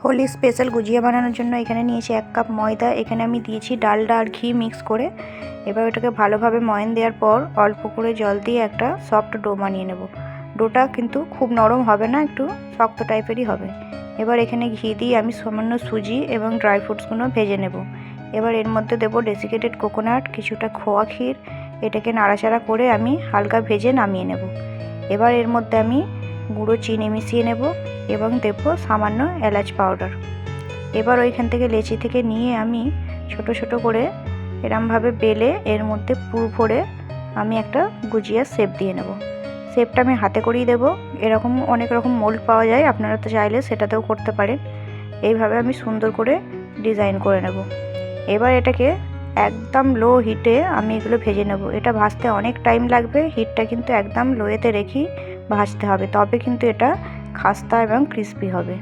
Holi special গুজিয়া বানানোর জন্য এখানে নিয়েছি 1 কাপ ময়দা। এখানে আমি দিয়েছি ডালডা আর ঘি মিক্স করে। এবার ওটাকে ভালোভাবে ময়ান দেওয়ার পর অল্প করে জল দিয়ে একটা সফট ডো বানিয়ে নেব। ডোটা কিন্তু খুব নরম হবে না, একটু শক্ত টাইপেরই হবে। এবার এখানে ঘি দিয়ে আমি সামান্য সুজি এবং ড্রাই ফ্রুটসগুলো ভেজে নেব। এবার এর মধ্যে দেব ডেসিকেটেড কোকোনাট, কিছুটা খোয়া ক্ষীর। এটাকে নাড়াচাড়া করে আমি হালকা ভেজে নামিয়ে নেব। এবার এর মধ্যে আমি গুঁড়ো চিনি মিশিয়ে নেব এবং দেব সামান্য এলাচ পাউডার। এবার ওইখান থেকে লেচি থেকে নিয়ে আমি ছোট ছোট করে এরমভাবে বেলে এর মধ্যে পুর ভরে আমি একটা গুজিয়ার শেপ দিয়ে নেব। শেপটা আমি হাতে করেই দেব। এরকম অনেক রকম মোল্ড পাওয়া যায়, আপনারা তো চাইলে সেটাতেও করতে পারেন। এইভাবে আমি সুন্দর করে ডিজাইন করে নেব। এবার এটাকে একদম লো হিটে আমি এগুলো ভেজে নেব। এটা ভাজতে অনেক টাইম লাগবে, হিটটা কিন্তু একদম লোয়েতে রেখেই ভাজতে হবে, তবে কিন্তু এটা খাস্তা এবং ক্রিস্পি হবে।